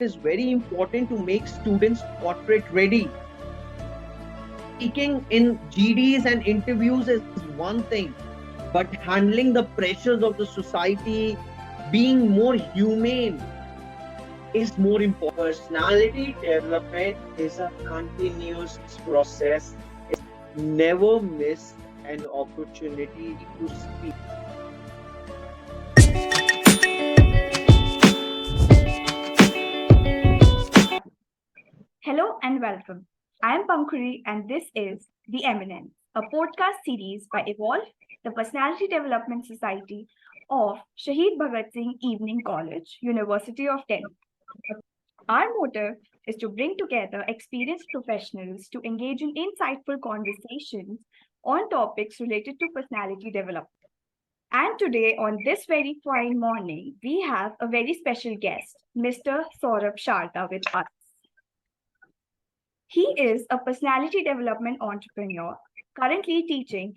is very important to make students corporate ready. Speaking in GDs and interviews is one thing, but handling the pressures of the society, being more humane is more important. Personality development is a continuous process. Never miss an opportunity to speak. Hello and welcome. I am Pankhuri and this is The Eminence, a podcast series by Evolve, the Personality Development Society of Shahid Bhagat Singh Evening College, University of Delhi. Our motive is to bring together experienced professionals to engage in insightful conversations on topics related to personality development. And today, on this very fine morning, we have a very special guest, Mr. Saurabh Shadra, with us. He is a personality development entrepreneur, currently teaching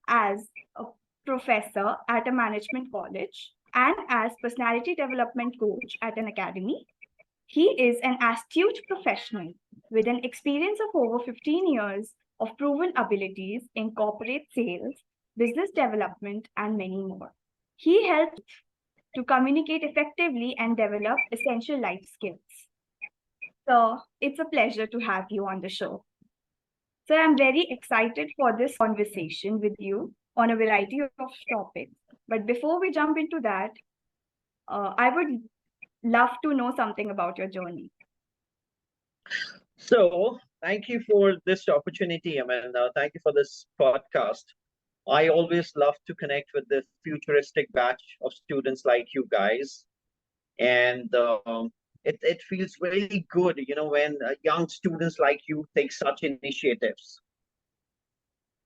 as a professor at a management college and as personality development coach at an academy. He is an astute professional with an experience of over 15 years of proven abilities in corporate sales, business development, and many more. He helps to communicate effectively and develop essential life skills. So it's a pleasure to have you on the show. Sir, I'm very excited for this conversation with you on a variety of topics. But before we jump into that, I would love to know something about your journey. So, thank you for this opportunity, Amanda. Thank you for this podcast. I always love to connect with the futuristic batch of students like you guys. And it feels really good, when young students like you take such initiatives.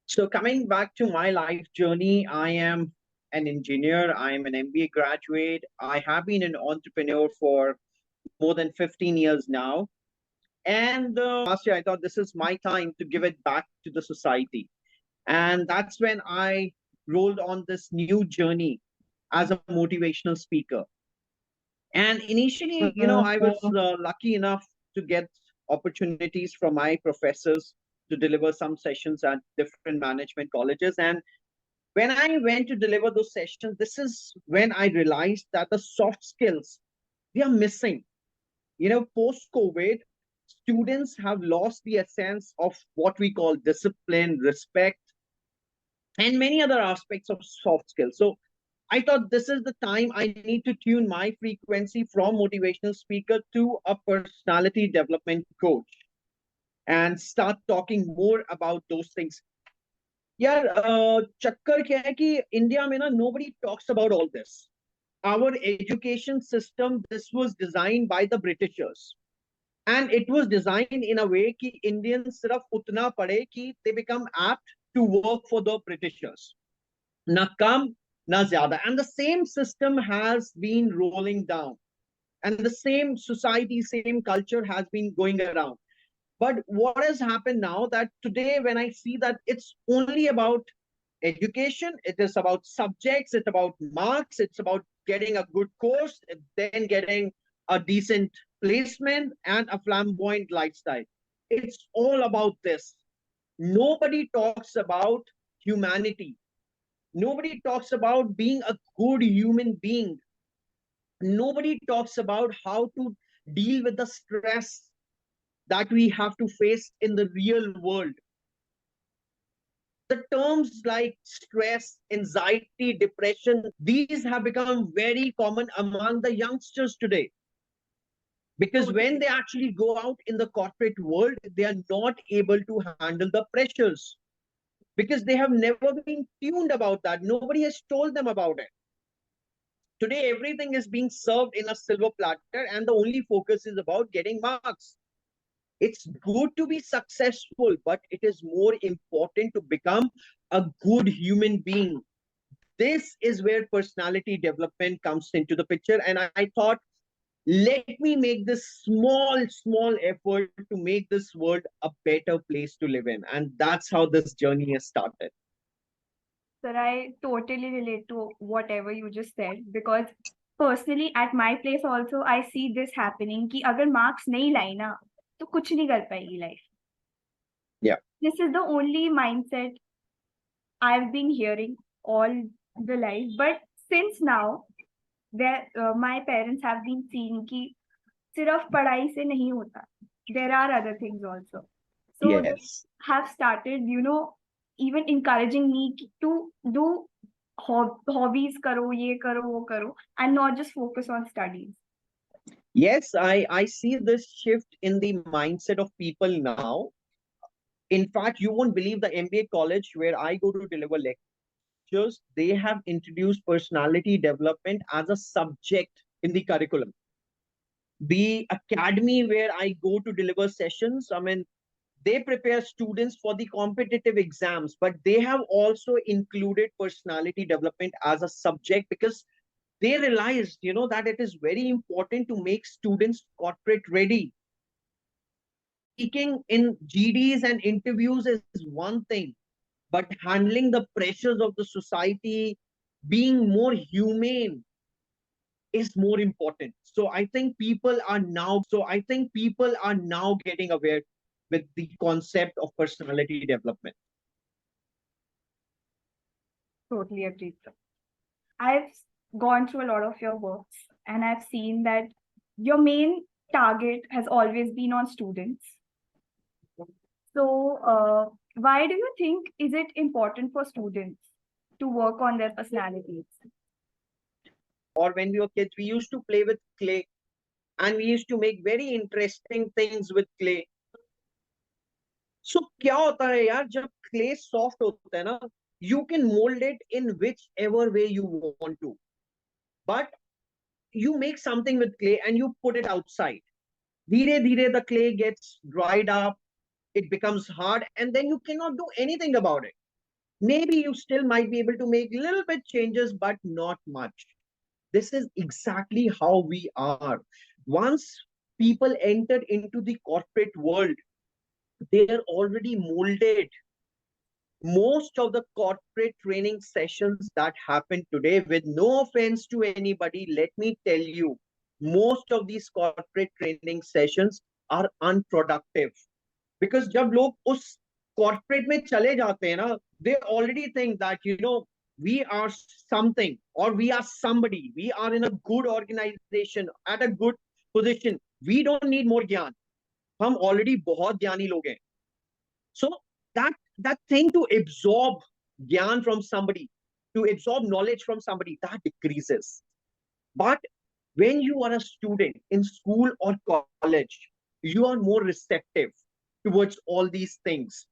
So, coming back to my life journey, I am an engineer, I am an MBA graduate. I have been an entrepreneur for more than 15 years now. And last year, I thought this is my time to give it back to the society. And that's when I rolled on this new journey as a motivational speaker. And initially, I was lucky enough to get opportunities from my professors to deliver some sessions at different management colleges. And when I went to deliver those sessions, this is when I realized that the soft skills we are missing. Post COVID, students have lost the essence of what we call discipline, respect, and many other aspects of soft skills. So I thought this is the time I need to tune my frequency from motivational speaker to a personality development coach and start talking more about those things. यार चक्कर क्या है कि India में ना nobody talks about all this. Our education system, this was designed by the Britishers. And it was designed in a way कि Indians सिर्फ उतना पढ़े कि they become apt to work for the Britishers. Na kam, na zyada. And the same system has been rolling down. And the same society, same culture has been going around. But what has happened now that today, when I see that it's only about education, it is about subjects, it's about marks, it's about getting a good course, then getting a decent placement and a flamboyant lifestyle. It's all about this. Nobody talks about humanity. Nobody talks about being a good human being. Nobody talks about how to deal with the stress that we have to face in the real world. The terms like stress, anxiety, depression, these have become very common among the youngsters today. Because when they actually go out in the corporate world, they are not able to handle the pressures because they have never been tuned about that. Nobody has told them about it. Today, everything is being served in a silver platter, and the only focus is about getting marks. It's good to be successful, but it is more important to become a good human being. This is where personality development comes into the picture. And I thought, let me make this small effort to make this world a better place to live in. And that's how this journey has started. Sir, I totally relate to whatever you just said because personally at my place also I see this happening कि अगर marks नहीं लाई ना तो कुछ नहीं कर पाएगी life. Yeah. This is the only mindset I've been hearing all the life, but since now there my parents have been seeing कि सिर्फ पढ़ाई से नहीं होता. There are other things also. So they Yes. have started, even encouraging me to do hobbies करो, ये करो, वो करो, and not just focus on studies. Yes, I see this shift in the mindset of people now. In fact, you won't believe the MBA college where I go to deliver lectures, they have introduced personality development as a subject in the curriculum. The academy where I go to deliver sessions, I mean, they prepare students for the competitive exams, but they have also included personality development as a subject because they realized, that it is very important to make students corporate ready. Speaking in GDs and interviews is one thing, but handling the pressures of the society, being more humane is more important. So I think people are now getting aware with the concept of personality development. Totally agreed, sir. I've gone through a lot of your works and I've seen that your main target has always been on students. So, why do you think is it important for students to work on their personalities? Or when we were kids, we used to play with clay and we used to make very interesting things with clay. So क्या होता है यार जब clay soft होता है ना, you can mold it in whichever way you want to, but you make something with clay and you put it outside. Dhire dhire the clay gets dried up, it becomes hard, and then you cannot do anything about it. Maybe you still might be able to make little bit changes, but not much. This is exactly how we are. Once people entered into the corporate world, they are already molded. Most of the corporate training sessions that happen today, with no offense to anybody, let me tell you, most of these corporate training sessions are unproductive. Because जब लोग उस corporate में चले जाते हैं ना, they already think that, we are something or we are somebody. We are in a good organization, at a good position. We don't need more ज्ञान. हम already बहुत ज्ञानी लोग हैं. So that thing to absorb gyan from somebody, to absorb knowledge from somebody, that decreases. But when you are a student in school or college, you are more receptive towards all these things.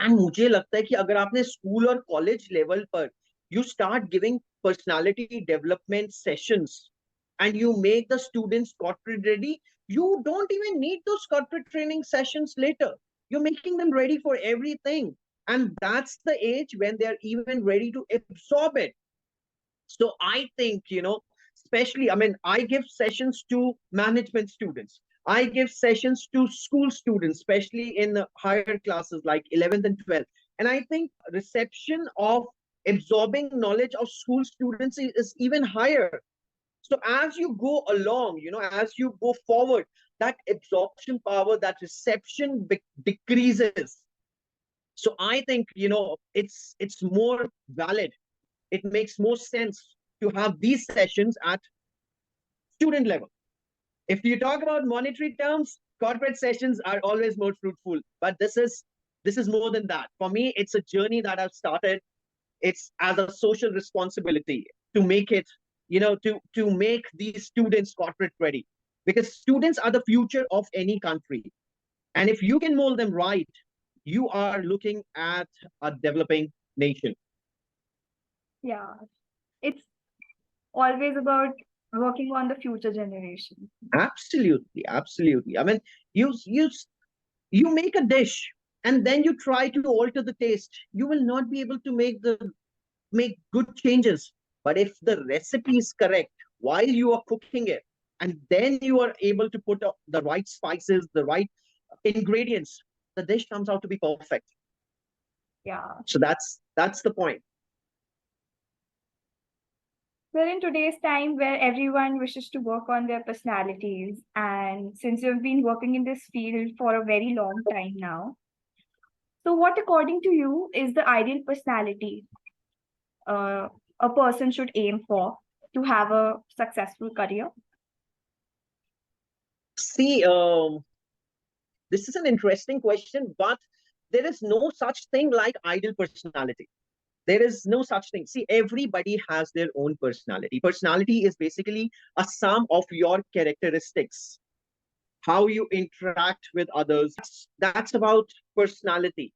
And मुझे लगता है कि अगर आपने school और college level पर you start giving personality development sessions and you make the students corporate ready, you don't even need those corporate training sessions later. You're making them ready for everything. And that's the age when they're even ready to absorb it. So I think, especially, I mean, I give sessions to management students. I give sessions to school students, especially in higher classes like 11th and 12th. And I think reception of absorbing knowledge of school students is even higher. So as you go along, as you go forward, that absorption power, that reception decreases. So I think, it's more valid. It makes more sense to have these sessions at student level. If you talk about monetary terms, corporate sessions are always more fruitful, but this is more than that. For me, it's a journey that I've started. It's as a social responsibility to make it, to make these students corporate ready, because students are the future of any country. And if you can mold them right, you are looking at a developing nation. Yeah, it's always about working on the future generation. Absolutely, absolutely. I mean, you make a dish and then you try to alter the taste. You will not be able to make good changes. But if the recipe is correct while you are cooking it, and then you are able to put up the right spices, the right ingredients, the dish comes out to be perfect. Yeah. So that's the point. Well, in today's time where everyone wishes to work on their personalities, and since you've been working in this field for a very long time now, so what, according to you, is the ideal personality uh, a person should aim for to have a successful career? See, this is an interesting question, but there is no such thing like ideal personality. There is no such thing. See, everybody has their own personality. Personality is basically a sum of your characteristics, how you interact with others. That's about personality.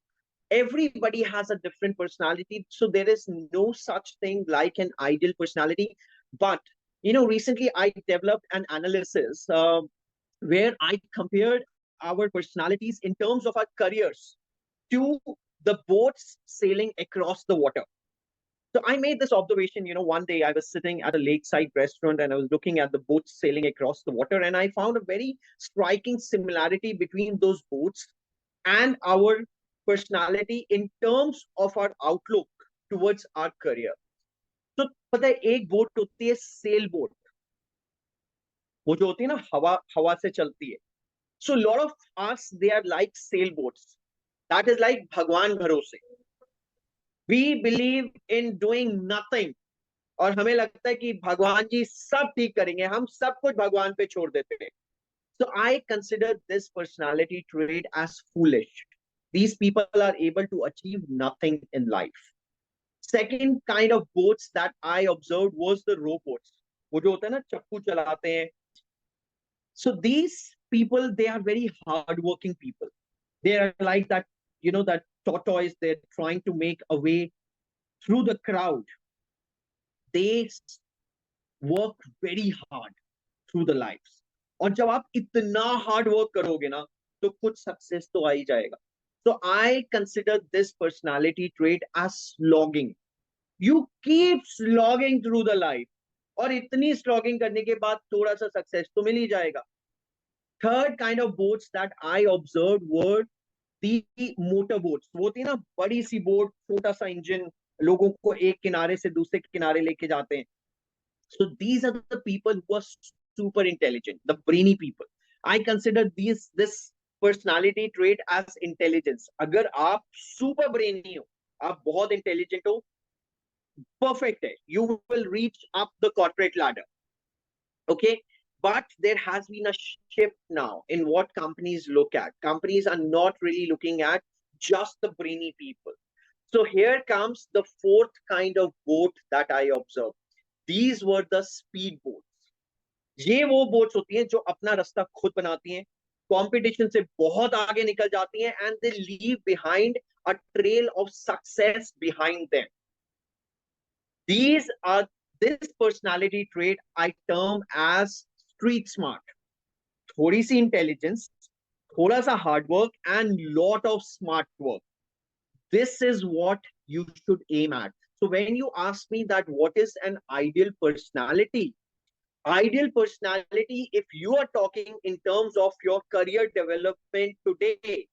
Everybody has a different personality, so there is no such thing like an ideal personality. But recently I developed an analysis where I compared our personalities in terms of our careers to the boats sailing across the water. So I made this observation, one day I was sitting at a lakeside restaurant and I was looking at the boats sailing across the water, and I found a very striking similarity between those boats and our personality in terms of our outlook towards our career. So पता है एक boat होती है sail boat, वो जो होती है ना हवा हवा से चलती है. So lot of us, they are like sailboats. That is like भगवान भरोसे. We believe in doing nothing. और हमें लगता है कि भगवान जी सब ठीक करेंगे, हम सब कुछ भगवान पे छोड़ देते हैं. So I consider this personality trait as foolish. These people are able to achieve nothing in life. Second kind of boats that I observed was the rowboats. वो जो होता है ना चप्पू चलाते हैं. So these people, they are very hardworking people. They are like that, that tortoise. They're trying to make a way through the crowd. They work very hard through the lives. और जब आप इतना हार्ड वर्क करोगे ना तो कुछ success तो आ ही जाएगा. So I consider this personality trait as slogging. You keep slogging through the life. और इतनी slogging करने के बाद थोड़ा सा सक्सेस तो मिल ही जाएगा. Third kind of boats that I observed were the motor boats. वो होती है ना बड़ी सी बोट, छोटा सा इंजन, लोगों को एक किनारे से दूसरे किनारे लेके जाते हैं. So these are the people who are super intelligent, the brainy people. I consider this personality trait as intelligence. अगर आप super brainy हो, आप बहुत intelligent हो, perfect है. You will reach up the corporate ladder. Okay, but there has been a shift now in what companies look at. Companies are not really looking at just the brainy people. So here comes the fourth kind of boat that I observed. These were the speed boats. ये वो boats होती हैं जो अपना रास्ता खुद बनाती हैं, कंपटीशन से बहुत आगे निकल जाती हैं, and they leave behind a trail of success behind them. This personality trait I term as street smart. थोड़ी सी intelligence, थोड़ा सा hard work, and lot of smart work. This is what you should aim at. So when you ask me that what is an ideal personality, if you are talking in terms of your career development today,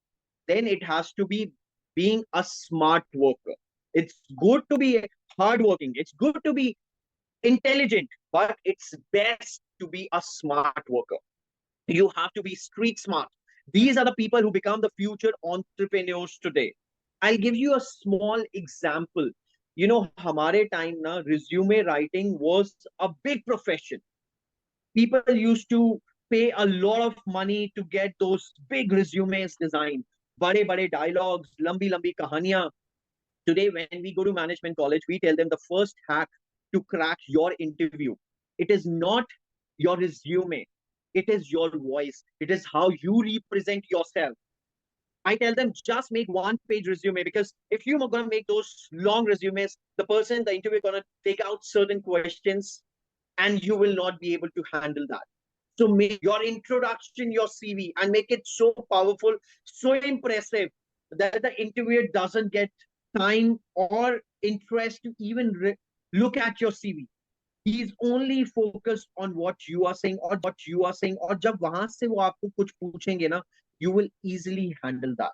then it has to be being a smart worker. It's good to be hardworking. It's good to be intelligent, but it's best to be a smart worker. You have to be street smart. These are the people who become the future entrepreneurs today. I'll give you a small example. हमारे time na resume writing was a big profession. People used to pay a lot of money to get those big resumes designed. Bade bade dialogues, lambi lambi kahaniyan. Today, when we go to management college, we tell them the first hack to crack your interview. It is not your resume. It is your voice. It is how you represent yourself. I tell them just make one-page resume, because if you're going to make those long resumes, the interviewer, going to take out certain questions and you will not be able to handle that. So make your introduction, your CV, and make it so powerful, so impressive that the interviewer doesn't get time or interest to even look at your CV. He is only focused on what you are saying. और जब वहां से वो आपको कुछ पूछेंगे ना, you will easily handle that.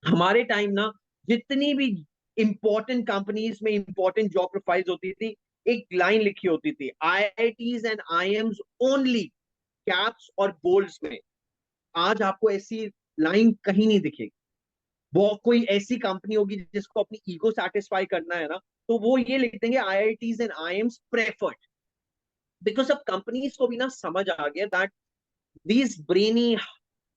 हमारे टाइम ना जितनी भी important companies में important job profiles होती थी, एक लाइन लिखी होती थी, IITs and IIMs only, caps और बोल्ड्स में। आज आपको ऐसी लाइन कहीं नहीं दिखेगी। वो कोई ऐसी कंपनी होगी जिसको अपनी ईगो सेटिस्फाई करना है ना, तो वो ये लिख देंगे IITs and IIMs preferred. Because अब कंपनीज को भी ना समझ आ गया that these brainy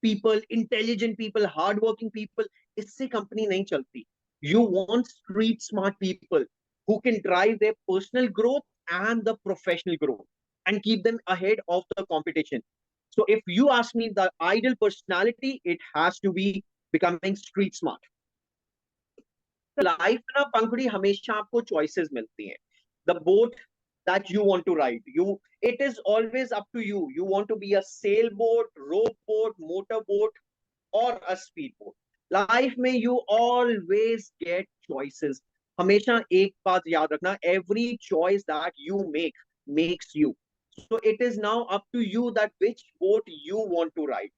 people, intelligent people, hardworking people, इससे कंपनी नहीं चलती। You want street smart people who can drive their personal growth and the professional growth and keep them ahead of the competition. So if you ask me the ideal personality, it has to be becoming street smart. Life में ना पंखुड़ी हमेशा आपको choices मिलती हैं। The boat that you want to ride, it is always up to you. You want to be a sailboat, rope boat, motor boat, or a speedboat. Life में you always get choices. हमेशा एक बात याद रखना, every choice that you make makes you. So it is now up to you that which boat you want to ride.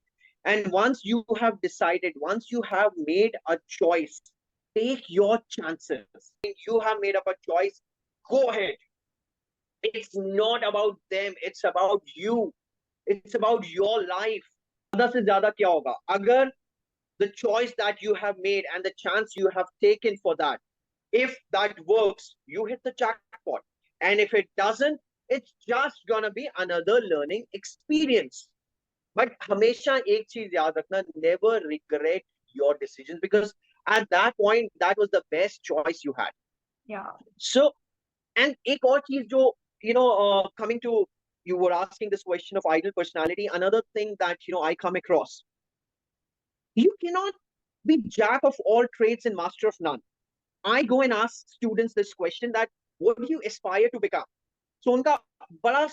And once you have decided, once you have made a choice, take your chances. You have made up a choice, go ahead. It's not about them, it's about you. It's about your life. ज़्यादा से ज़्यादा क्या होगा अगर the choice that you have made and the chance you have taken for that, if that works, you hit the jackpot. And if it doesn't, it's just gonna be another learning experience. But हमेशा एक चीज याद रखना, never regret your decisions, because at that point that was the best choice you had. Yeah. So, and एक और चीज जो coming to, you were asking this question of ideal personality, another thing that I come across, you cannot be jack of all trades and master of none. I go and ask students this question, that what do you aspire to become? So उनका बड़ा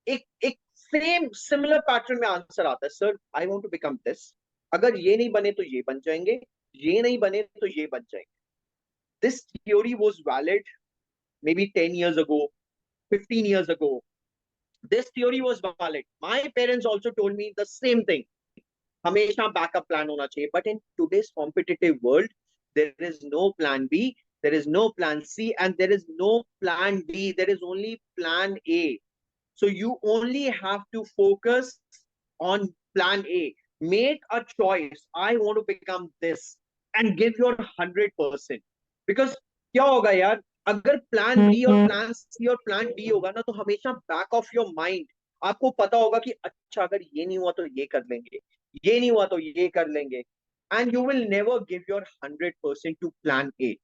एक same similar pattern में answer आता है, sir I want to become this, अगर ये नहीं बने तो ये बन जाएंगे, ये नहीं बने तो ये बन जाएंगे. This theory was valid maybe 10 years ago, 15 years ago. This theory was valid. My parents also told me the same thing. हमेशा बैकअप प्लान होना चाहिए. But in today's competitive world, there is no plan B, there is no plan C, and there is no plan D. There is only plan A. So you only have to focus on plan A. Make a choice. I want to become this, and give your 100%. Because क्या होगा यार, अगर plan B और plan C और plan D होगा ना, तो हमेशा बैक ऑफ योर माइंड आपको पता होगा कि अच्छा अगर ये नहीं हुआ तो ये कर लेंगे, ये नहीं हुआ तो ये कर लेंगे, and you will never give your 100% to plan A.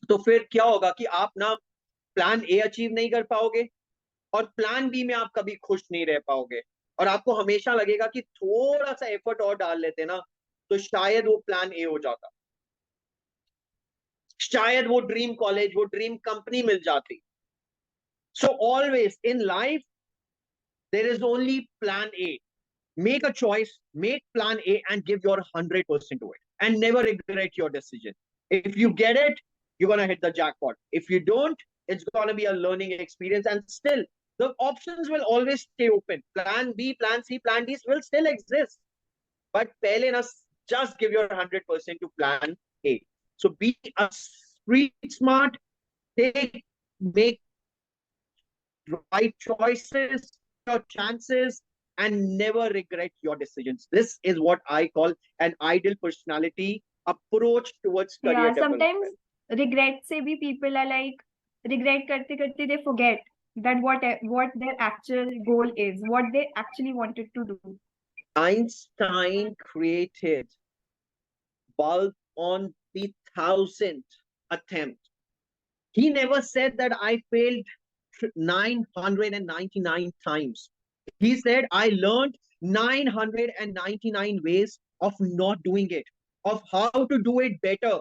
तो फिर क्या होगा कि आप ना प्लान ए अचीव नहीं कर पाओगे, और प्लान बी में आप कभी खुश नहीं रह पाओगे, और आपको हमेशा लगेगा कि थोड़ा सा एफर्ट और डाल लेते ना तो शायद वो प्लान ए हो जाता, शायद वो ड्रीम कॉलेज, वो ड्रीम कंपनी मिल जाती. So always in life there is only plan A. Make a choice, make plan A, and give your 100% to it, and never regret your decision. If you get it, you're gonna hit the jackpot. If you don't, it's gonna be a learning experience, and still the options will always stay open. Plan B, plan C, plan D will still exist, but pehle na just give your 100% to plan A. So be a street smart, make right choices, your chances, and never regret your decisions. This is what I call an ideal personality approach towards career development. Sometimes regret se bhi people are like, regret karte karte they forget that what their actual goal is, what they actually wanted to do. Einstein created bulb on the 1000th attempt. He never said that I failed 999 times. He said, I learned 999 ways of not doing it, of how to do it better.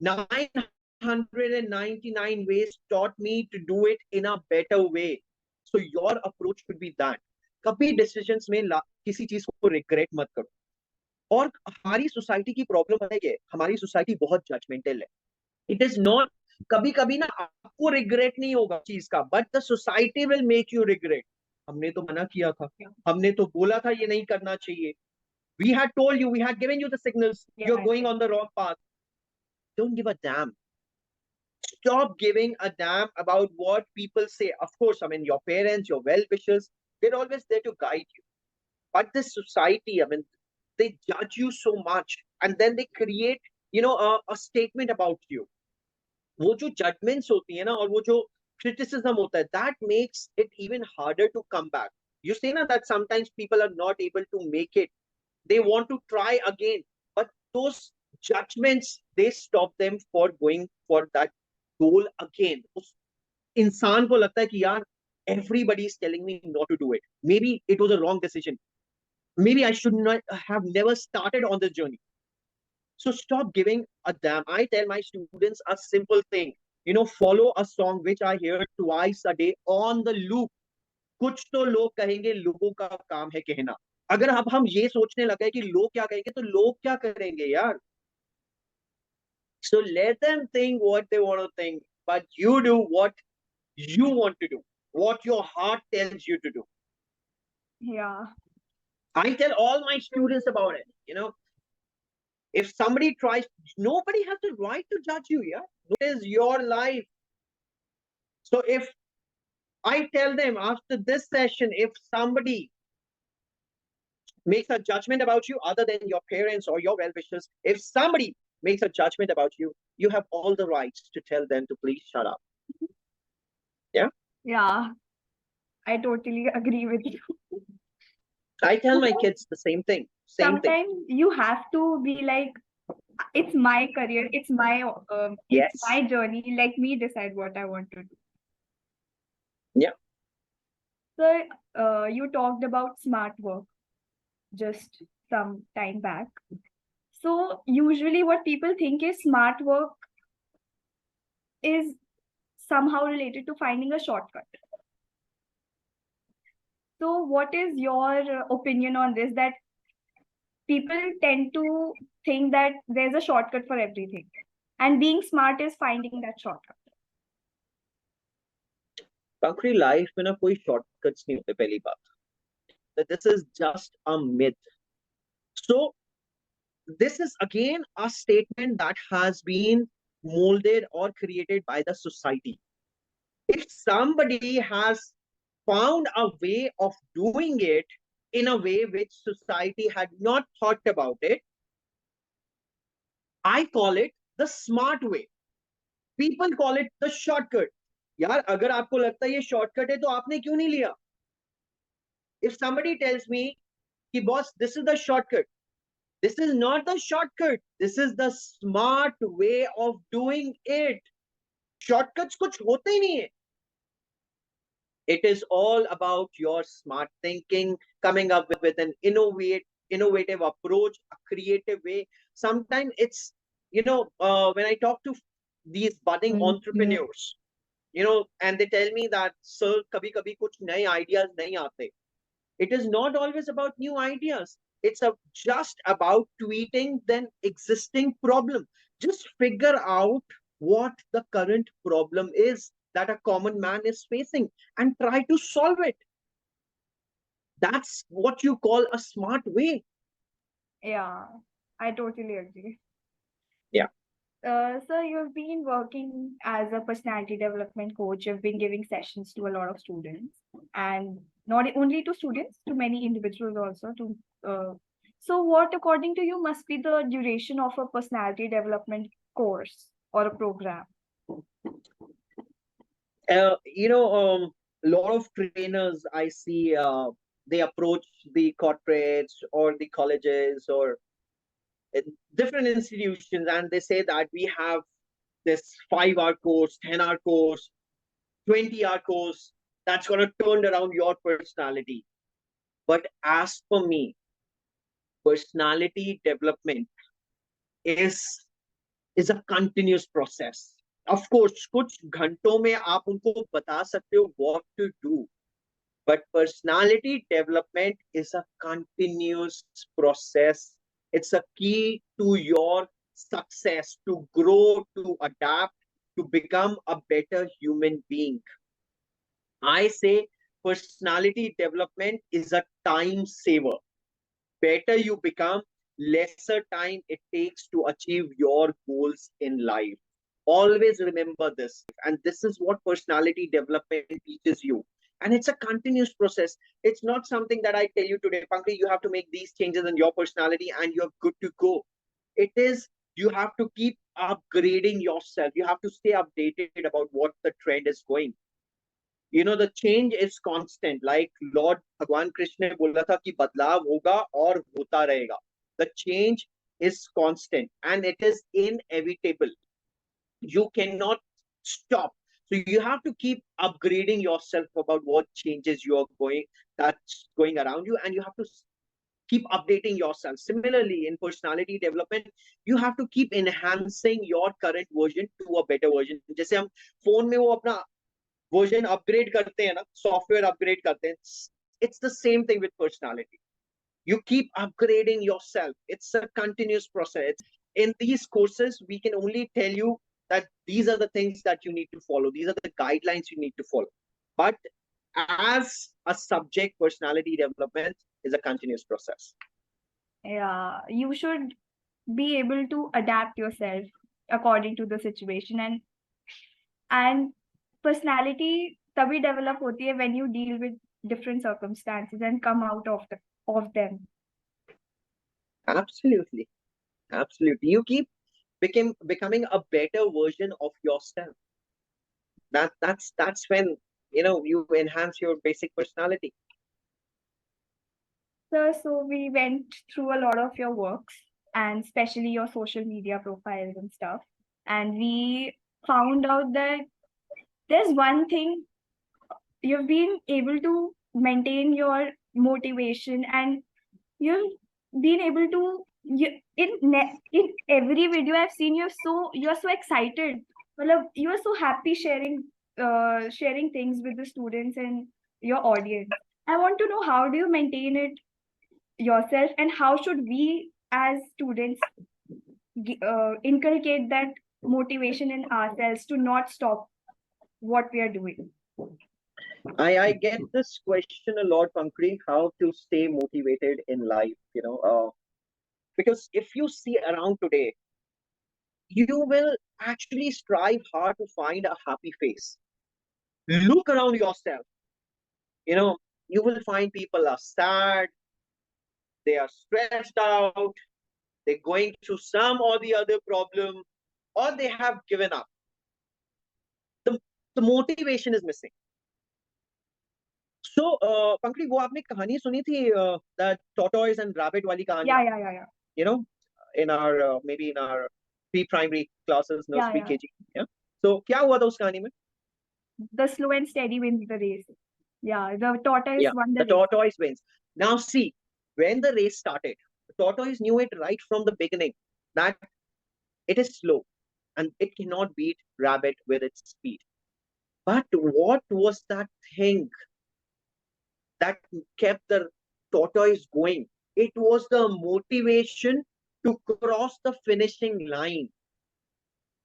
999 ways taught me to do it in a better way. So your approach should be that. कभी decisions में किसी चीज को regret मत करो. और हमारी society की प्रॉब्लम है, हमारी सोसाइटी बहुत जजमेंटल है. It is not, कभी कभी ना आपको रिग्रेट नहीं होगा चीज का, but the society will make you regret. हमने तो मना किया था, हमने तो बोला था ये नहीं करना चाहिए. We had told you, we had given you the signals, you're going on the wrong path. Don't give a damn. Stop giving a damn about what people say. Of course, I mean, your parents, your well-wishers, they're always there to guide you. But this society, I mean, they judge you so much, and then they create, a statement about you. वो जो judgments होती है ना, और वो जो criticism होता है, that makes it even harder to come back. You say na that sometimes people are not able to make it. They want to try again, but those judgments, they stop them for going for that goal again. उस इंसान को लगता है कि यार, everybody is telling me not to do it. Maybe it was a wrong decision. Maybe I should not have never started on this journey. So stop giving a damn. I tell my students a simple thing. Follow a song which I hear twice a day on the loop. कुछ तो लोग कहेंगे, लोगों का काम है कहना. अगर अब हम ये सोचने लगे कि लोग क्या कहेंगे, तो लोग क्या करेंगे यार? So let them think what they want to think, but you do what you want to do, what your heart tells you to do. Yeah. I tell all my students about it. If somebody tries, nobody has the right to judge you. Yeah, it is your life. So if I tell them after this session, if somebody makes a judgment about you other than your parents or your well-wishers, if somebody makes a judgment about you, you have all the rights to tell them to please shut up. Yeah? Yeah. I totally agree with you. I tell my kids the same thing. Sometimes you have to be like, it's my career, it's my Yes. it's my journey. Let me decide what I want to do. Yeah. So you talked about smart work just some time back. So usually what people think is smart work is somehow related to finding a shortcut. So what is your opinion on this, that people tend to think that there's a shortcut for everything, and being smart is finding that shortcut? Pankri, life में ना कोई shortcuts नहीं होते, पहली बात. That this is just a myth. So this is again a statement that has been molded or created by the society. If somebody has found a way of doing it in a way which society had not thought about it, I call it the smart way. People call it the shortcut. यार, अगर आपको लगता है ये shortcut है, तो आपने क्यों नहीं लिया? If somebody tells me कि boss, this is the shortcut, this is not the shortcut. This is the smart way of doing it. Shortcuts कुछ होते ही नहीं है. It is all about your smart thinking, coming up with an innovative approach, a creative way. Sometimes it's, when I talk to these budding entrepreneurs, and they tell me that, sir, kabhi kabhi kuch naye ideas nahi aate. It is not always about new ideas. It's just about tweeting the existing problem. Just figure out what the current problem is that a common man is facing and try to solve it. That's what you call a smart way. Yeah, I totally agree. Yeah. So you've been working as a personality development coach. You've been giving sessions to a lot of students, and not only to students, to many individuals also. So what, according to you, must be the duration of a personality development course or a program? A lot of trainers I see, they approach the corporates or the colleges or different institutions, and they say that we have this 5-hour course, 10-hour course, 20-hour course that's going to turn around your personality. But as for me, personality development is a continuous process. Of course, कुछ घंटों में आप उनको बता सकते हो what to do, but personality development is a continuous process. It's a key to your success, to grow, to adapt, to become a better human being. I say personality development is a time saver. Better you become, lesser time it takes to achieve your goals in life. Always remember this. And this is what personality development teaches you. And it's a continuous process. It's not something that I tell you today, Pankaj, you have to make these changes in your personality and you're good to go. It is, you have to keep upgrading yourself. You have to stay updated about what the trend is going. You know, the change is constant. Like Lord Bhagwan Krishna ne bola tha ki badlav hoga aur hota rahega. The change is constant and it is inevitable. You cannot stop. So you have to keep upgrading yourself about what changes you are going, that's going around you, and you have to keep updating yourself. Similarly, in personality development, you have to keep enhancing your current version to a better version. जैसे हम phone में वो अपना version upgrade करते हैं ना, software upgrade करते हैं. It's the same thing with personality. You keep upgrading yourself. It's a continuous process. In these courses, we can only tell you that these are the things that you need to follow. These are the guidelines you need to follow. But as a subject, personality development is a continuous process. Yeah, you should be able to adapt yourself according to the situation, and personality तभी develop होती है when you deal with different circumstances and come out of them. Absolutely. Absolutely. You keep becoming a better version of yourself. That's when, you know, you enhance your basic personality. So we went through a lot of your works and especially your social media profiles and stuff. And we found out that there's one thing you've been able to maintain your motivation, and you've been able to in every video I've seen you're so excited. Well, you are so happy sharing things with the students and your audience. I want to know, how do you maintain it yourself, and how should we as students inculcate that motivation in ourselves to not stop what we are doing? I get this question a lot, Pankri, how to stay motivated in life, you know, because if you see around today, you will actually strive hard to find a happy face. Look around yourself, you know, you will find people are sad, they are stressed out, they're going through some or the other problem, or they have given up. The motivation is missing. So, Pankri, वो आपने कहानी सुनी थी, that tortoise and rabbit वाली कहानी? Yeah. You know, in our maybe in our pre-primary classes, nursery, Yeah. KG. Yeah. So, क्या हुआ था उस कहानी में? The slow and steady wins the race. Yeah, the tortoise won the the race. tortoise wins. Now, see, when the race started, the tortoise knew it right from the beginning that it is slow and it cannot beat rabbit with its speed. But what was that thing that kept the tortoise going? It was the motivation to cross the finishing line.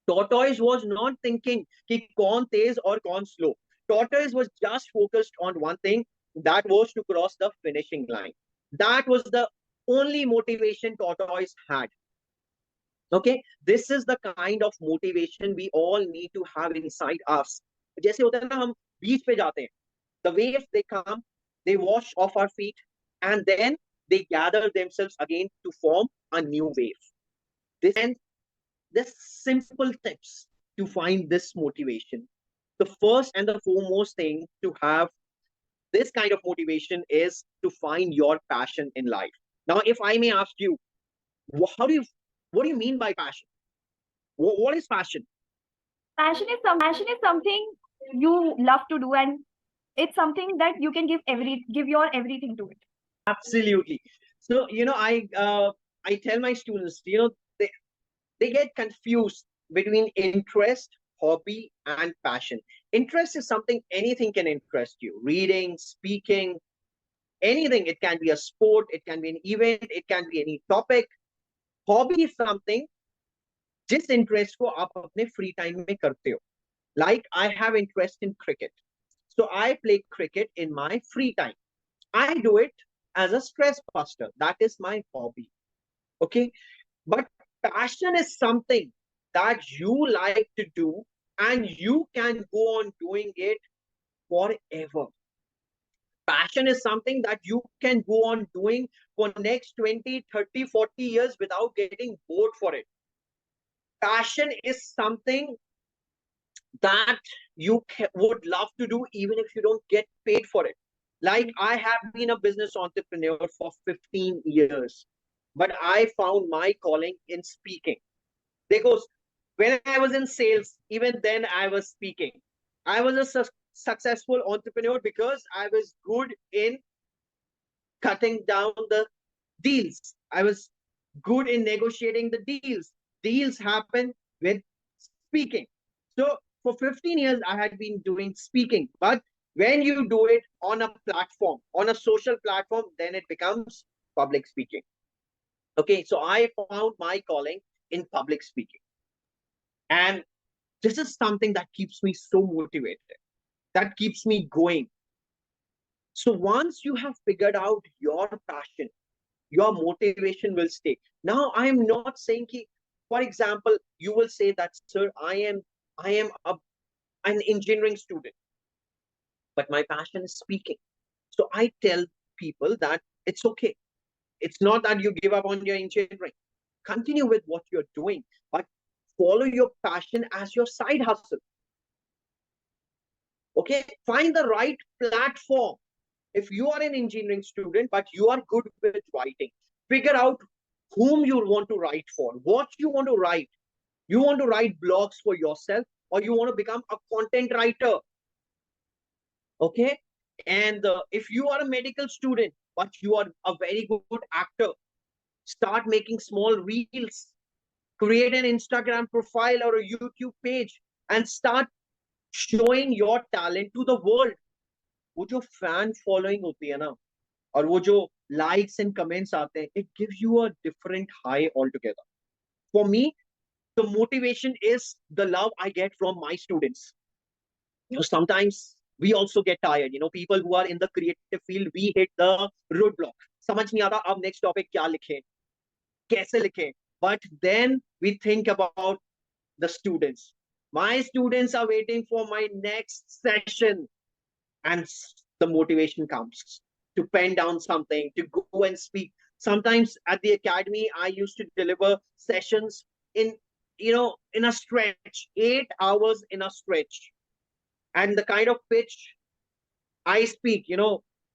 Tortoise was not thinking कि कौन तेज और कौन slow. Tortoise was just focused on one thing, that was to cross the finishing line. That was the only motivation tortoise had. Okay, this is the kind of motivation we all need to have inside us. जैसे होता है ना, हम बीच पे जाते हैं, the waves they come, they wash off our feet, and then they gather themselves again to form a new wave. This, and there's simple tips to find this motivation. The first and the foremost thing to have this kind of motivation is to find your passion in life. Now, if I may ask you, what do you mean by passion? What is passion? Passion is something you love to do, and it's something that you can give your everything to it. Absolutely. So, you know, I tell my students, you know, they get confused between interest, hobby, and passion. Interest is something, anything can interest you. Reading, speaking, anything. It can be a sport, it can be an event, it can be any topic. Hobby is something जिस interest को आप अपने free time में करते हो. Like I have interest in cricket. So I play cricket in my free time. I do it as a stress buster. That is my hobby. Okay. But passion is something that you like to do, and you can go on doing it forever. Passion is something that you can go on doing for next 20, 30, 40 years without getting bored for it. Passion is something that you would love to do even if you don't get paid for it. Like, I have been a business entrepreneur for 15 years, but I found my calling in speaking. Because when I was in sales, even then I was speaking. I was a successful entrepreneur because I was good in cutting down the deals. I was good in negotiating the deals. Deals happen with speaking. So for 15 years, I had been doing speaking. But when you do it on a platform, on a social platform, then it becomes public speaking. Okay, so I found my calling in public speaking. And this is something that keeps me so motivated, that keeps me going. So once you have figured out your passion, your motivation will stay. Now, I am not saying, for example, you will say that, sir, I am an engineering student, but my passion is speaking. So I tell people that it's okay. It's not that you give up on your engineering. Continue with what you're doing, but follow your passion as your side hustle. Okay, find the right platform. If you are an engineering student, but you are good with writing, figure out whom you want to write for, what you want to write. You want to write blogs for yourself, or you want to become a content writer. Okay. And if you are a medical student, but you are a very good actor, start making small reels, create an Instagram profile or a YouTube page, and start showing your talent to the world. वो जो fan following होती है ना, और वो जो likes and comments आते हैं, it gives you a different high altogether. For me, the motivation is the love I get from my students. Sometimes we also get tired. People who are in the creative field, we hit the roadblock. समझ नहीं आता अब next topic क्या लिखें, कैसे लिखें. But then we think about the students. My students are waiting for my next session, and the motivation comes to pen down something, to go and speak. Sometimes at the academy, I used to deliver sessions in in a stretch, 8 hours in a stretch. And the kind of pitch I speak, 8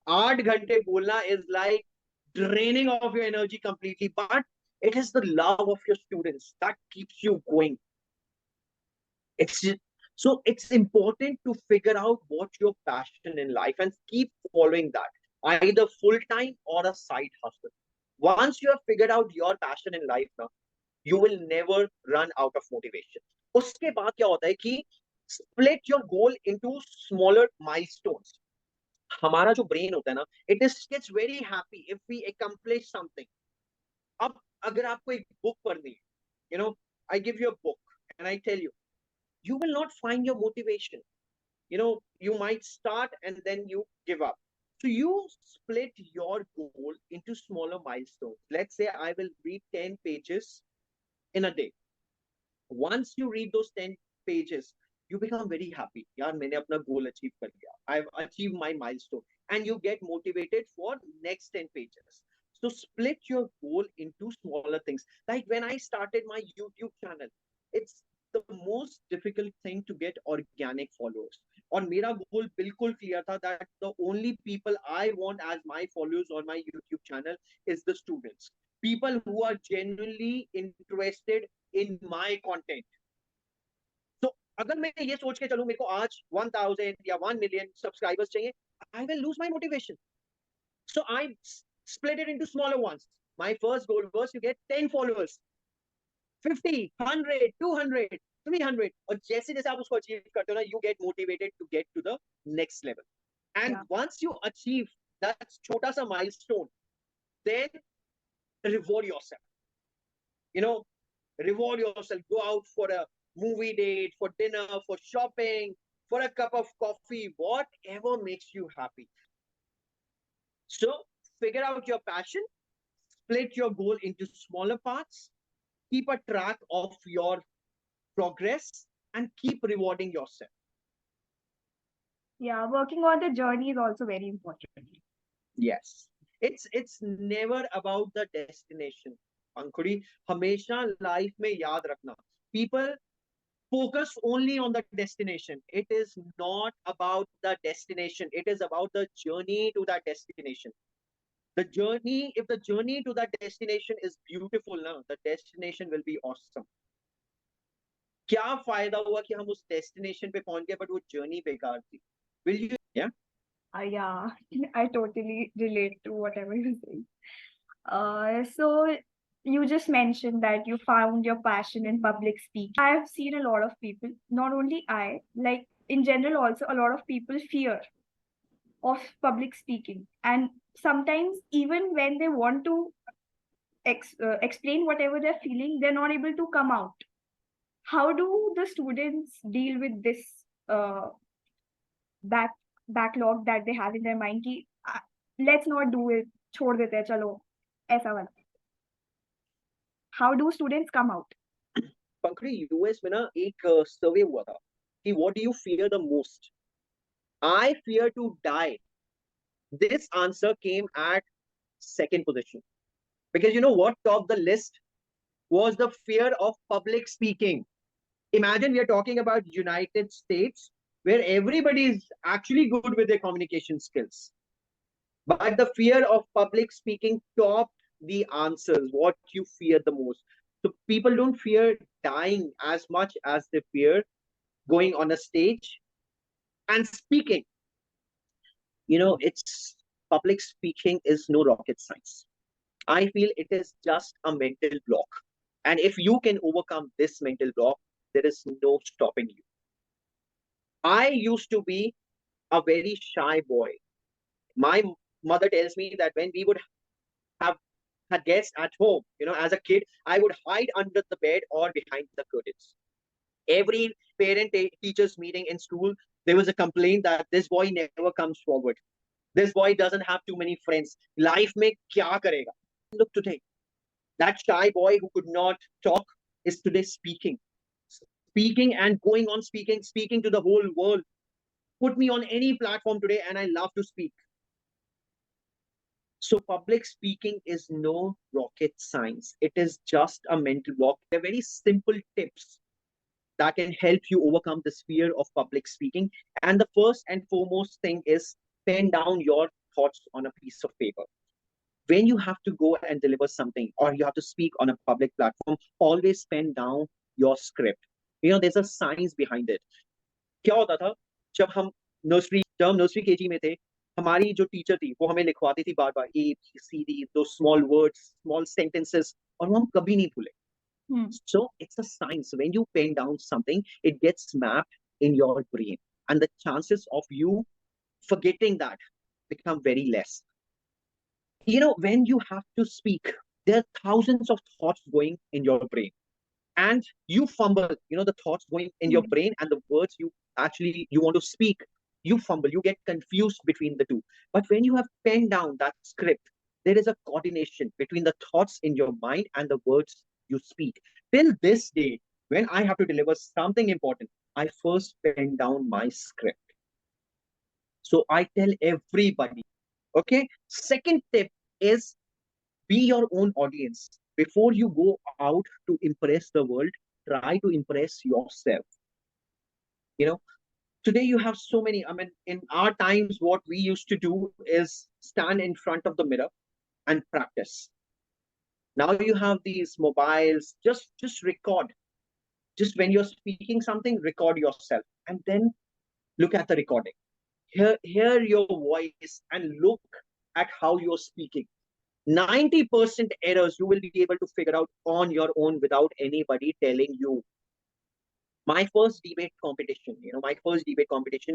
ghante bolna is like draining of your energy completely. But it is the love of your students that keeps you going. So it's important to figure out what your passion in life and keep following that, either full time or a side hustle. Once you have figured out your passion in life now, you will never run out of motivation. उसके बाद क्या होता है कि split your goal into smaller milestones. हमारा जो brain होता है ना, it gets very happy if we accomplish something. अब अगर आपको एक book पढ़नी है, I give you a book and I tell you will not find your motivation. You might start and then you give up. So you split your goal into smaller milestones. Let's say I will read 10 pages in a day. Once you read those 10 pages, you become very happy. यार मैंने अपना goal achieve कर लिया. I've achieved my milestone. And you get motivated for next 10 pages. So split your goal into smaller things. Like when I started my YouTube channel, it's the most difficult thing to get organic followers. और मेरा goal बिल्कुल clear था that the only people I want as my followers on my YouTube channel is the students. People who are genuinely interested in my content. So अगर मैं ये सोच के चलूं मेरे को आज 1000 या 1 million subscribers चाहिए, I will lose my motivation. So I split it into smaller ones. My first goal was to get 10 followers, 50, 100, 200, 300. और जैसे जैसे आप उसको अचीव करते हो ना, you get motivated to get to the next level. And once you achieve that छोटा सा milestone, then reward yourself. Reward yourself. Go out for a movie date, for dinner, for shopping, for a cup of coffee, whatever makes you happy. So figure out your passion, split your goal into smaller parts, keep a track of your progress, and keep rewarding yourself. Yeah, working on the journey is also very important. Yes. It's never about the destination. Ankushi, हमेशा life में याद रखना. People focus only on the destination. It is not about the destination. It is about the journey to that destination. The journey, if the journey to that destination is beautiful, na, the destination will be awesome. क्या फायदा हुआ कि हम उस destination पे पहुंच गए but वो journey बेकार थी. Will you? Yeah. Yeah, I totally relate to whatever you're saying. So you just mentioned that you found your passion in public speaking. I've seen a lot of people, not only I, like in general, also a lot of people fear of public speaking. And sometimes, even when they want to explain whatever they're feeling, they're not able to come out. How do the students deal with this uh, back backlog that they have in their mind? Ki, let's not do it, छोड़ देते हैं, चलो, ऐसा वाला. How do students come out? पंखड़ी US में ना एक सर्वे हुआ था कि what do you fear the most? I fear to die. This answer came at second position because you know what topped the list was the fear of public speaking. Imagine we are talking about United States where everybody is actually good with their communication skills, but the fear of public speaking topped the answers. What you fear the most? So people don't fear dying as much as they fear going on a stage and speaking. You know, it's public speaking is no rocket science. I feel it is just a mental block. And if you can overcome this mental block, there is no stopping you. I used to be a very shy boy. My mother tells me that when we would have had guests at home, you know, as a kid, I would hide under the bed or behind the curtains. Every parent teachers meeting in school, there was a complaint that this boy never comes forward. This boy doesn't have too many friends. Life में क्या करेगा? Look today, that shy boy who could not talk is today speaking and going on speaking to the whole world. Put me on any platform today and I love to speak. So public speaking is no rocket science. It is just a mental block. They're very simple tips that can help you overcome this fear of public speaking. And the first and foremost thing is pen down your thoughts on a piece of paper. When you have to go and deliver something or you have to speak on a public platform, always pen down your script. You know, there's a science behind it. क्या होता था जब हम nursery KG में थे, हमारी जो teacher थी वो हमें लिखवाती थी बार बार ABCD, those small words, small sentences, और वो हम कभी नहीं भूले. So it's a science. When you pen down something, it gets mapped in your brain, and the chances of you forgetting that become very less. You know, when you have to speak, there are thousands of thoughts going in your brain, and you fumble. You know, the thoughts going in your brain and the words you want to speak, you fumble. You get confused between the two. But when you have penned down that script, there is a coordination between the thoughts in your mind and the words you speak. Till this day, when I have to deliver something important, I first pen down my script. So I tell everybody, okay? Second tip is be your own audience. Before you go out to impress the world, try to impress yourself. You know, today you have so many. I mean, in our times, what we used to do is stand in front of the mirror and practice. Now you have these mobiles, just record. Just when you're speaking something, record yourself and then look at the recording. Hear your voice and look at how you're speaking. 90% errors you will be able to figure out on your own without anybody telling you. My first debate competition,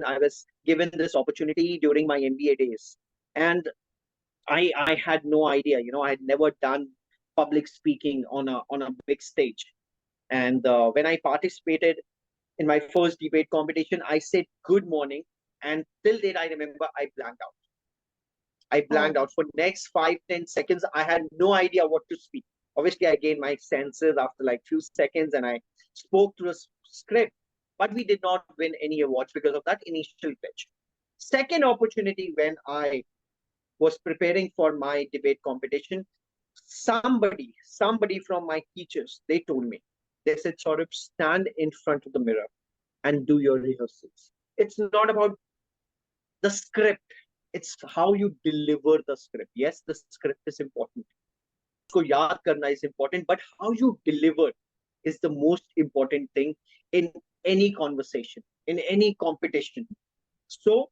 I was given this opportunity during my MBA days. And I had no idea, I had never done public speaking on a big stage. And when I participated in my first debate competition, I said good morning. And till date, I remember I blanked out. I blanked out for next 5-10 seconds. I had no idea what to speak. Obviously, I gained my senses after like few seconds and I spoke to script, but we did not win any awards because of that initial pitch. Second opportunity, when I was preparing for my debate competition, somebody from my teachers, they told me, they said, Saurabh, stand in front of the mirror and do your rehearsals. It's not about the script, it's how you deliver the script. Yes, the script is important. Usko yaad karna is important, but how you deliver is the most important thing in any conversation, in any competition. So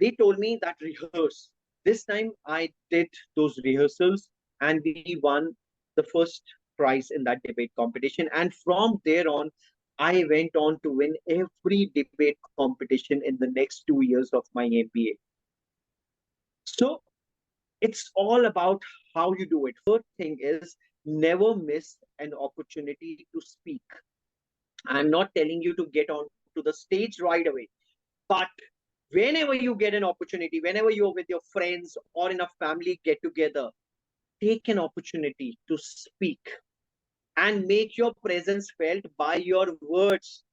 they told me that rehearse. This time I did those rehearsals and we won the first prize in that debate competition. And from there on, I went on to win every debate competition in the next 2 years of my MBA. So it's all about how you do it. Third thing is never miss an opportunity to speak. I'm not telling you to get on to the stage right away, but whenever you get an opportunity, whenever you're with your friends or in a family get together, take an opportunity to speak and make your presence felt by your words.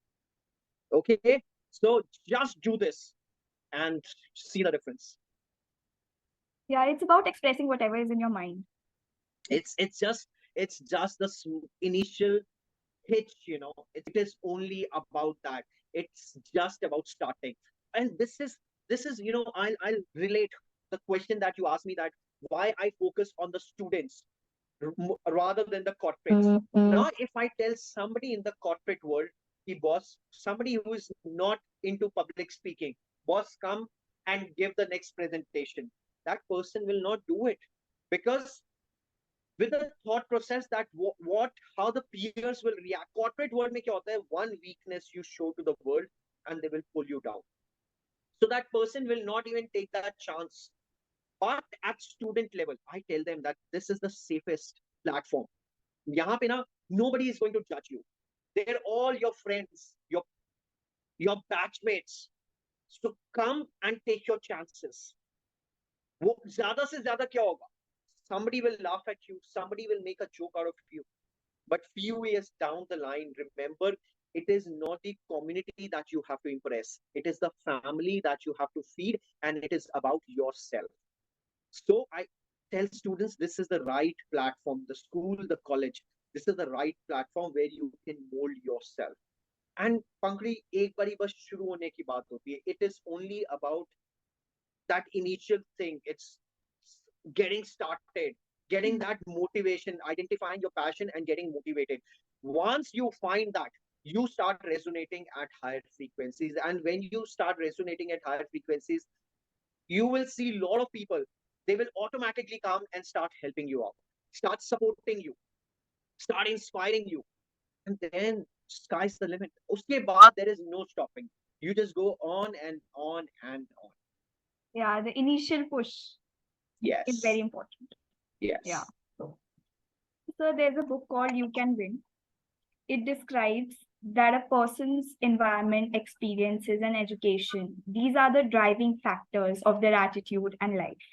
Okay, so just do this and see the difference. Yeah, it's about expressing whatever is in your mind. It's just the initial pitch, it is only about that. It's just about starting. And this is I'll relate the question that you asked me, that why I focus on the students rather than the corporates. Now if I tell somebody in the corporate world, he boss, somebody who is not into public speaking, boss, come and give the next presentation, that person will not do it, because with the thought process that how the peers will react. Corporate world mein kya hota hai, one weakness you show to the world and they will pull you down, so that person will not even take that chance. But at student level, I tell them that this is the safest platform. Yahan pe na, nobody is going to judge you. They're all your friends, your batchmates. So come and take your chances. वो ज्यादा से ज्यादा क्या होगा? Somebody will laugh at you, somebody will make a joke out of you, but few years down the line, remember, it is not the community that you have to impress, it is the family that you have to feed, and it is about yourself. So I tell students, this is the right platform, the school, the college, this is the right platform where you can mold yourself. And Pankri, एक बारी बस शुरू होने की बात होती है. It is only about that initial thing. It's getting started, getting that motivation, identifying your passion and getting motivated. Once you find that, you start resonating at higher frequencies. And when you start resonating at higher frequencies, you will see a lot of people, they will automatically come and start helping you out, start supporting you, start inspiring you. And then sky's the limit. Uske baad, there is no stopping. You just go on and on and on. Yeah, the initial push Yes. is very important. Yes. Yeah. So there's a book called You Can Win. It describes that a person's environment, experiences, and education, these are the driving factors of their attitude and life.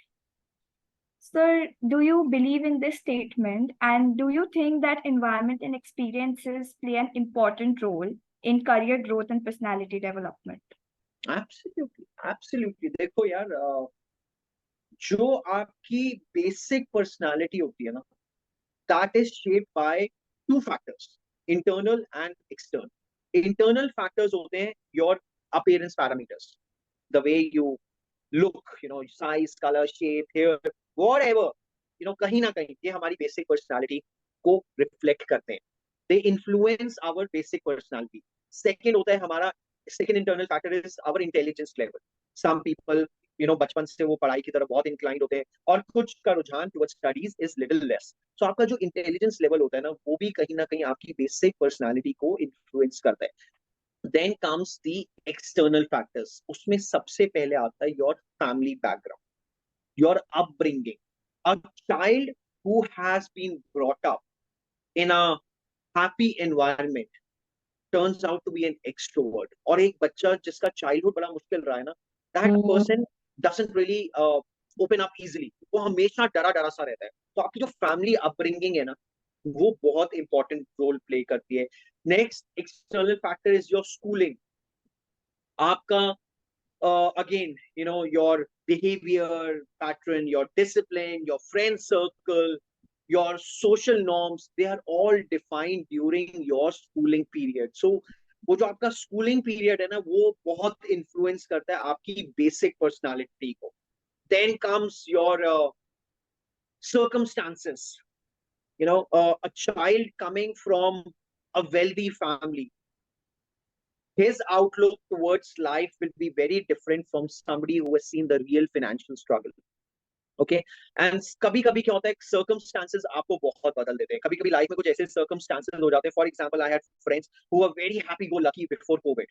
Sir, do you believe in this statement? And do you think that environment and experiences play an important role in career growth and personality development? Absolutely, absolutely. देखो यार, जो आपकी basic personality होती है ना, that is shaped by two factors, internal and external. Internal factors होते हैं your appearance parameters, the way you look, size, color, shape, hair, whatever, कहीं ना कहीं ये हमारी basic personality को reflect करते हैं. They influence our basic personality. Second होता है हमारा, second internal factor is our intelligence level. Some people, बचपन से वो पढ़ाई की तरफ बहुत inclined होते हैं, और कुछ का रुझान towards studies is little less. So आपका जो intelligence level होता है ना, वो भी कहीं ना कहीं आपकी basic personality को influence करता है. Then comes the external factors. उसमें सबसे पहले आता है your family background, your upbringing. A child who has been brought up in a happy environment turns out to be an extrovert. और एक बच्चा जिसका childhood बड़ा मुश्किल रहा है ना, that person doesn't really open up easily. वो हमेशा डरा डरा सा रहता है. तो आपकी जो family upbringing है ना, वो बहुत इंपॉर्टेंट रोल प्ले करती है. Next external factor is your schooling. आपका again, your behavior pattern, your discipline, your friend circle, your social norms, they are all defined during your schooling period. So वो जो आपका स्कूलिंग पीरियड है ना, वो बहुत इन्फ्लुएंस करता है आपकी बेसिक पर्सनालिटी को. Then comes your circumstances. A child coming from a wealthy family, his outlook towards life will be very different from somebody who has seen the real financial struggle. Okay. And कभी कभी क्या होता है, circumstances आपको बहुत बदल देते हैं. कभी कभी लाइफ में कुछ ऐसे circumstances हो जाते हैं. For example, I had friends who were very happy go lucky before COVID.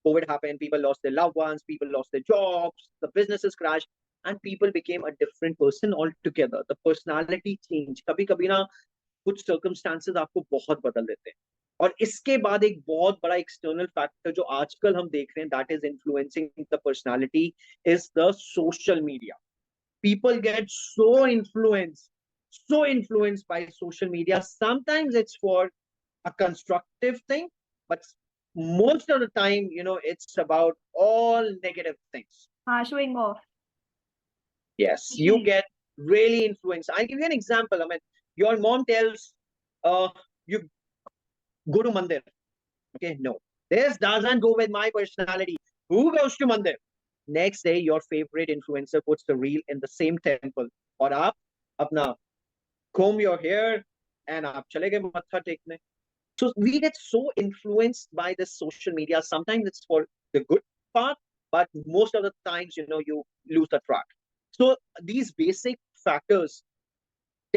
COVID happened, people lost their loved ones, people lost their jobs, the businesses crashed, and people became a different person altogether. The personality change. कभी कभी ना कुछ circumstances आपको बहुत बदल देते हैं. और इसके बाद एक बहुत बड़ा एक्सटर्नल फैक्टर जो आजकल हम देख रहे हैं, that is influencing the personality, is the social media. People get so influenced by social media. Sometimes it's for a constructive thing, but most of the time, it's about all negative things. Showing off. Yes, you get really influenced. I'll give you an example. I mean, your mom tells you go to mandir. Okay, no, this doesn't go with my personality. Who goes to mandir? Next day, your favorite influencer puts the reel in the same temple. Or aap apna comb your hair and aap chale gaye matha tekne. So we get so influenced by this social media. Sometimes it's for the good part, but most of the times, you lose the track. So these basic factors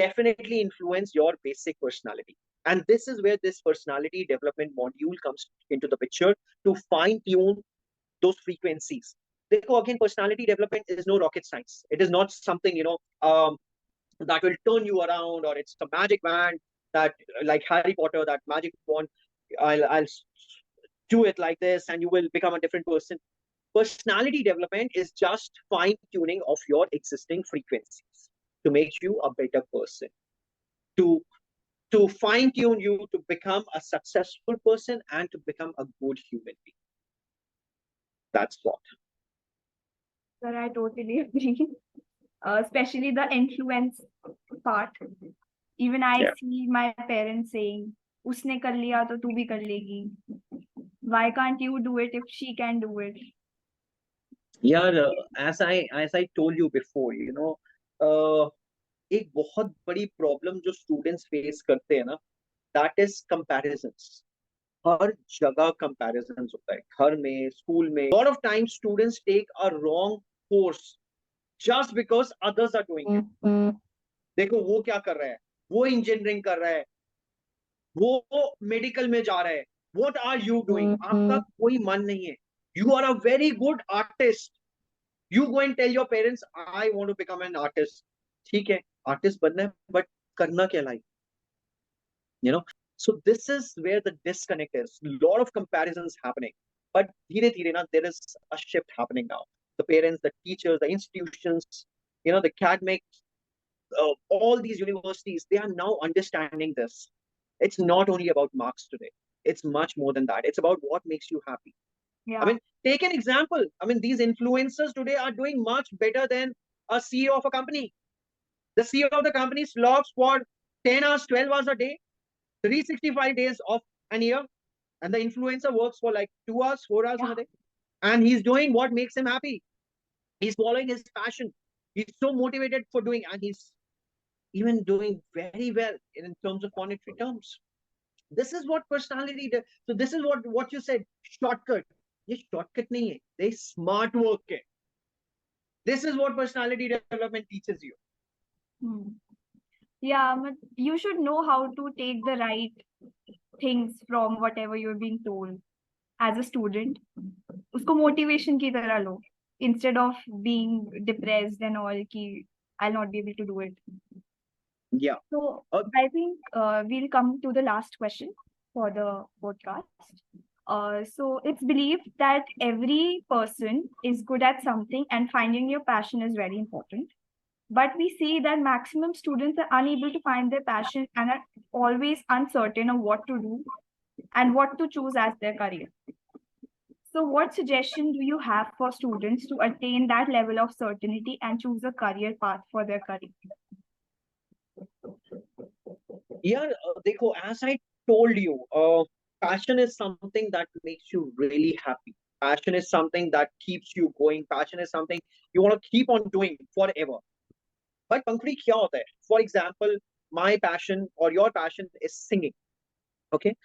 definitely influence your basic personality. And this is where this personality development module comes into the picture to fine tune those frequencies. देखो, again, personality development is no rocket science. It is not something, that will turn you around, or it's a magic wand that, like Harry Potter, that magic wand, I'll do it like this and you will become a different person. Personality development is just fine tuning of your existing frequencies to make you a better person, to fine tune you to become a successful person and to become a good human being. That's what. Sir, I totally agree. Especially the influence part. Even I see my parents saying, "Usne kar liya to tu bhi kar legi." Why can't you do it if she can do it? Yeah, as I told you before, एक बहुत बड़ी problem जो students face करते हैं ना, that is comparisons. हर जगह comparisons होता है, घर में, स्कूल में. Lot of time students take a wrong course just because others are doing it. देखो वो क्या कर रहा है, वो इंजीनियरिंग कर रहा है, वो मेडिकल में जा रहा है. What are you doing? आपका कोई मन नहीं है. You are a very good artist. You go and tell your parents, I want to become an artist. ठीक है, आर्टिस्ट बनना है, बट करना क्या life? So this is where the disconnect is. Lot of comparisons happening, but धीरे धीरे ना, there is a shift happening now. The parents, the teachers, the institutions, the academics, all these universities, they are now understanding this. It's not only about marks today. It's much more than that. It's about what makes you happy. Yeah. I mean, take an example. I mean, these influencers today are doing much better than a CEO of a company. The CEO of the company slogs for 10 hours, 12 hours a day, 365 days of an year, and the influencer works for like 2 hours, 4 hours in a day, and he's doing what makes him happy. He's following his passion. He's so motivated for doing, and he's even doing very well in terms of monetary terms. This is what personality does. So this is what you said, shortcut. ये shortcut नहीं है, they smart work है. This is what personality development teaches you. Yeah, but you should know how to take the right things from whatever you're being told as a student. Usko motivation ki tarah lo, instead of being depressed and all ki I'll not be able to do it. Yeah. So I think we'll come to the last question for the podcast. So it's believed that every person is good at something and finding your passion is very important. But we see that maximum students are unable to find their passion and are always uncertain of what to do and what to choose as their career. So, what suggestion do you have for students to attain that level of certainty and choose a career path for their career? Yeah, देखो, as I told you, passion is something that makes you really happy. Passion is something that keeps you going. Passion is something you want to keep on doing forever. But Pankri, क्या होता है? For example, my passion or your passion is singing. Okay,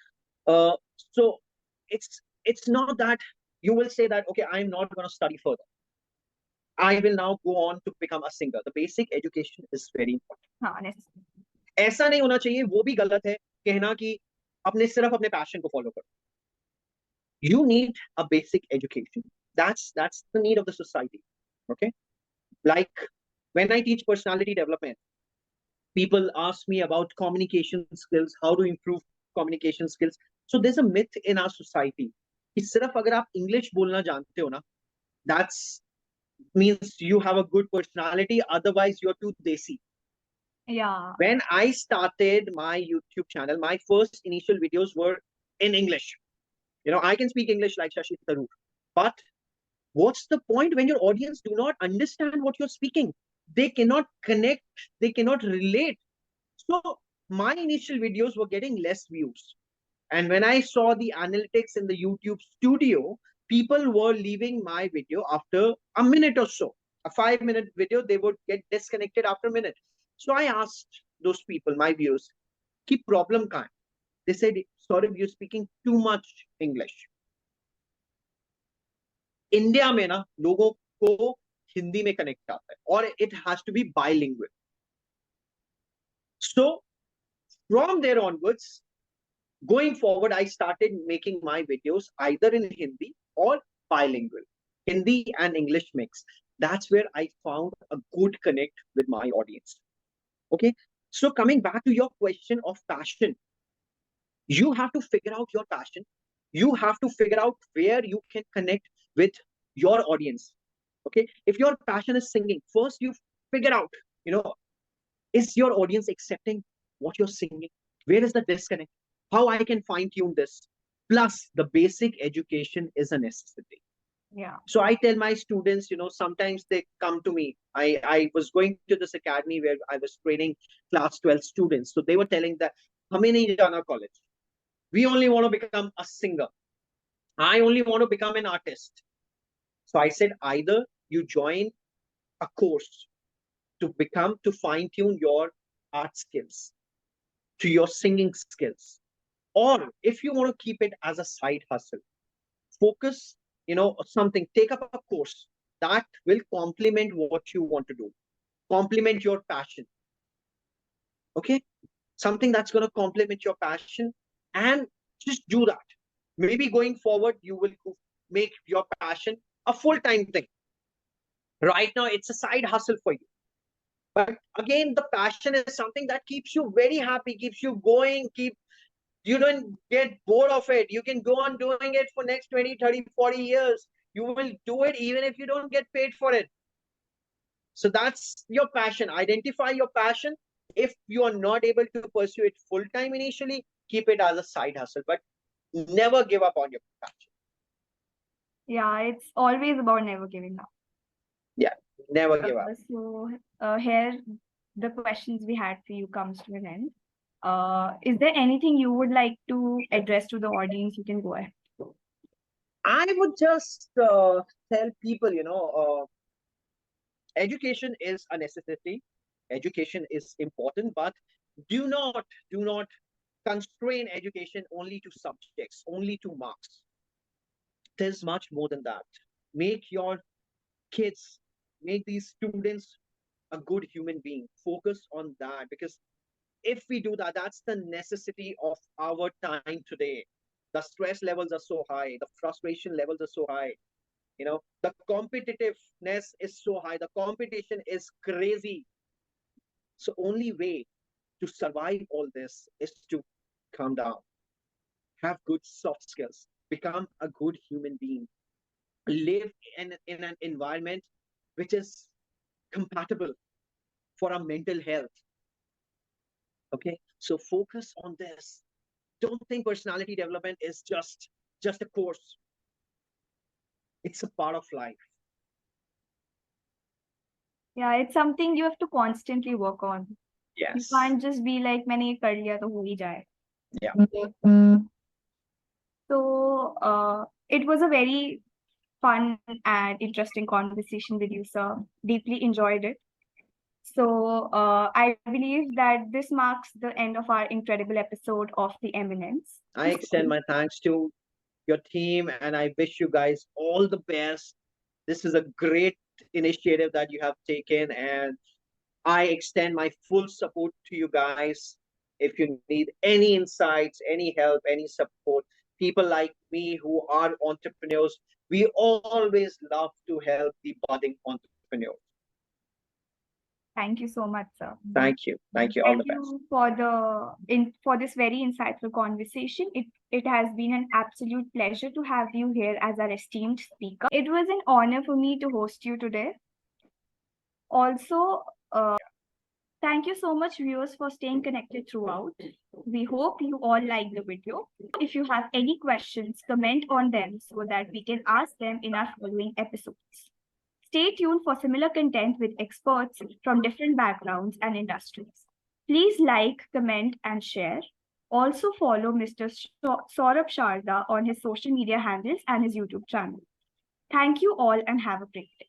so it's not that you will say that okay, I'm not going to study further. I will now go on to become a singer. The basic education is very important. हाँ, necessary. ऐसा नहीं होना चाहिए, वो भी गलत है कहना कि अपने सिर्फ अपने पैशन को फॉलो करो. You need a basic education. That's the need of the society. Okay, like when I teach personality development, people ask me about communication skills, how to improve communication skills. So there's a myth in our society कि सिर्फ अगर आप English बोलना जानते हो ना, that's means you have a good personality, otherwise you're too desi. Yeah. When I started my YouTube channel, my first initial videos were in English. You know, I can speak English like Shashi Tharoor, but what's the point when your audience do not understand what you're speaking? They cannot connect, they cannot relate. So my initial videos were getting less views. And when I saw the analytics in the YouTube studio, people were leaving my video after a minute or so. A 5-minute video, they would get disconnected after a minute. So I asked those people, my viewers, "Ki problem kahan hai?" They said, "Saurabh, you're speaking too much English." India में ना लोगों को हिंदी में connect आता है और it has to be bilingual. So from there onwards, going forward, I started making my videos either in Hindi or bilingual, Hindi and English mix. That's where I found a good connect with my audience. Okay, so coming back to your question of passion, you have to figure out your passion. You have to figure out where you can connect with your audience. Okay, if your passion is singing, first you figure out, you know, is your audience accepting what you're singing? Where is the disconnect? How I can fine tune this? Plus, the basic education is a necessity. Yeah. So I tell my students, you know, sometimes they come to me. I was going to this academy where I was training class 12 students. So they were telling that, "Hame nahi jana college. We only want to become a singer. I only want to become an artist." So I said, either you join a course to fine tune your art skills, to your singing skills, or if you want to keep it as a side hustle, focus, you know, something, take up a course that will complement what you want to do, complement your passion. Okay, something that's going to complement your passion, and just do that. Maybe going forward, you will make your passion a full-time thing. Right now, it's a side hustle for you. But again, the passion is something that keeps you very happy, keeps you going, you don't get bored of it. You can go on doing it for next 20, 30, 40 years. You will do it even if you don't get paid for it. So that's your passion. Identify your passion. If you are not able to pursue it full-time initially, keep it as a side hustle, but never give up on your passion. Yeah, it's always about never giving up. Yeah, never give up. So here the questions we had for you comes to an end. Is there anything you would like to address to the audience? You can go ahead. I would just tell people, you know, education is a necessity. Education is important, but do not constrain education only to subjects, only to marks. There's much more than that. Make your kids, make these students a good human being. Focus on that, because if we do that, that's the necessity of our time today. The stress levels are so high, the frustration levels are so high, you know, the competitiveness is so high, the competition is crazy. So only way to survive all this is to calm down, have good soft skills, become a good human being, live in an environment which is compatible for our mental health. Okay, so focus on this. Don't think personality development is just a course. It's a part of life. Yeah, it's something you have to constantly work on. You Yes. can't just be like, मैंने ये कर लिया तो हो ही जाए. Yeah. So it was a very fun and interesting conversation with you, sir. Deeply enjoyed it. So I believe that this marks the end of our incredible episode of The Eminence. I extend my thanks to your team and I wish you guys all the best. This is a great initiative that you have taken, and I extend my full support to you guys. If you need any insights, any help, any support, people like me who are entrepreneurs, we always love to help the budding entrepreneurs. Thank you so much, sir. Thank you. Thank you. All the Thank best. you for this very insightful conversation. It has been an absolute pleasure to have you here as our esteemed speaker. It was an honor for me to host you today. Also, thank you so much, viewers, for staying connected throughout. We hope you all liked the video. If you have any questions, comment on them so that we can ask them in our following episodes. Stay tuned for similar content with experts from different backgrounds and industries. Please like, comment, and share. Also follow Mr. Saurabh Sharda on his social media handles and his YouTube channel. Thank you all and have a great day.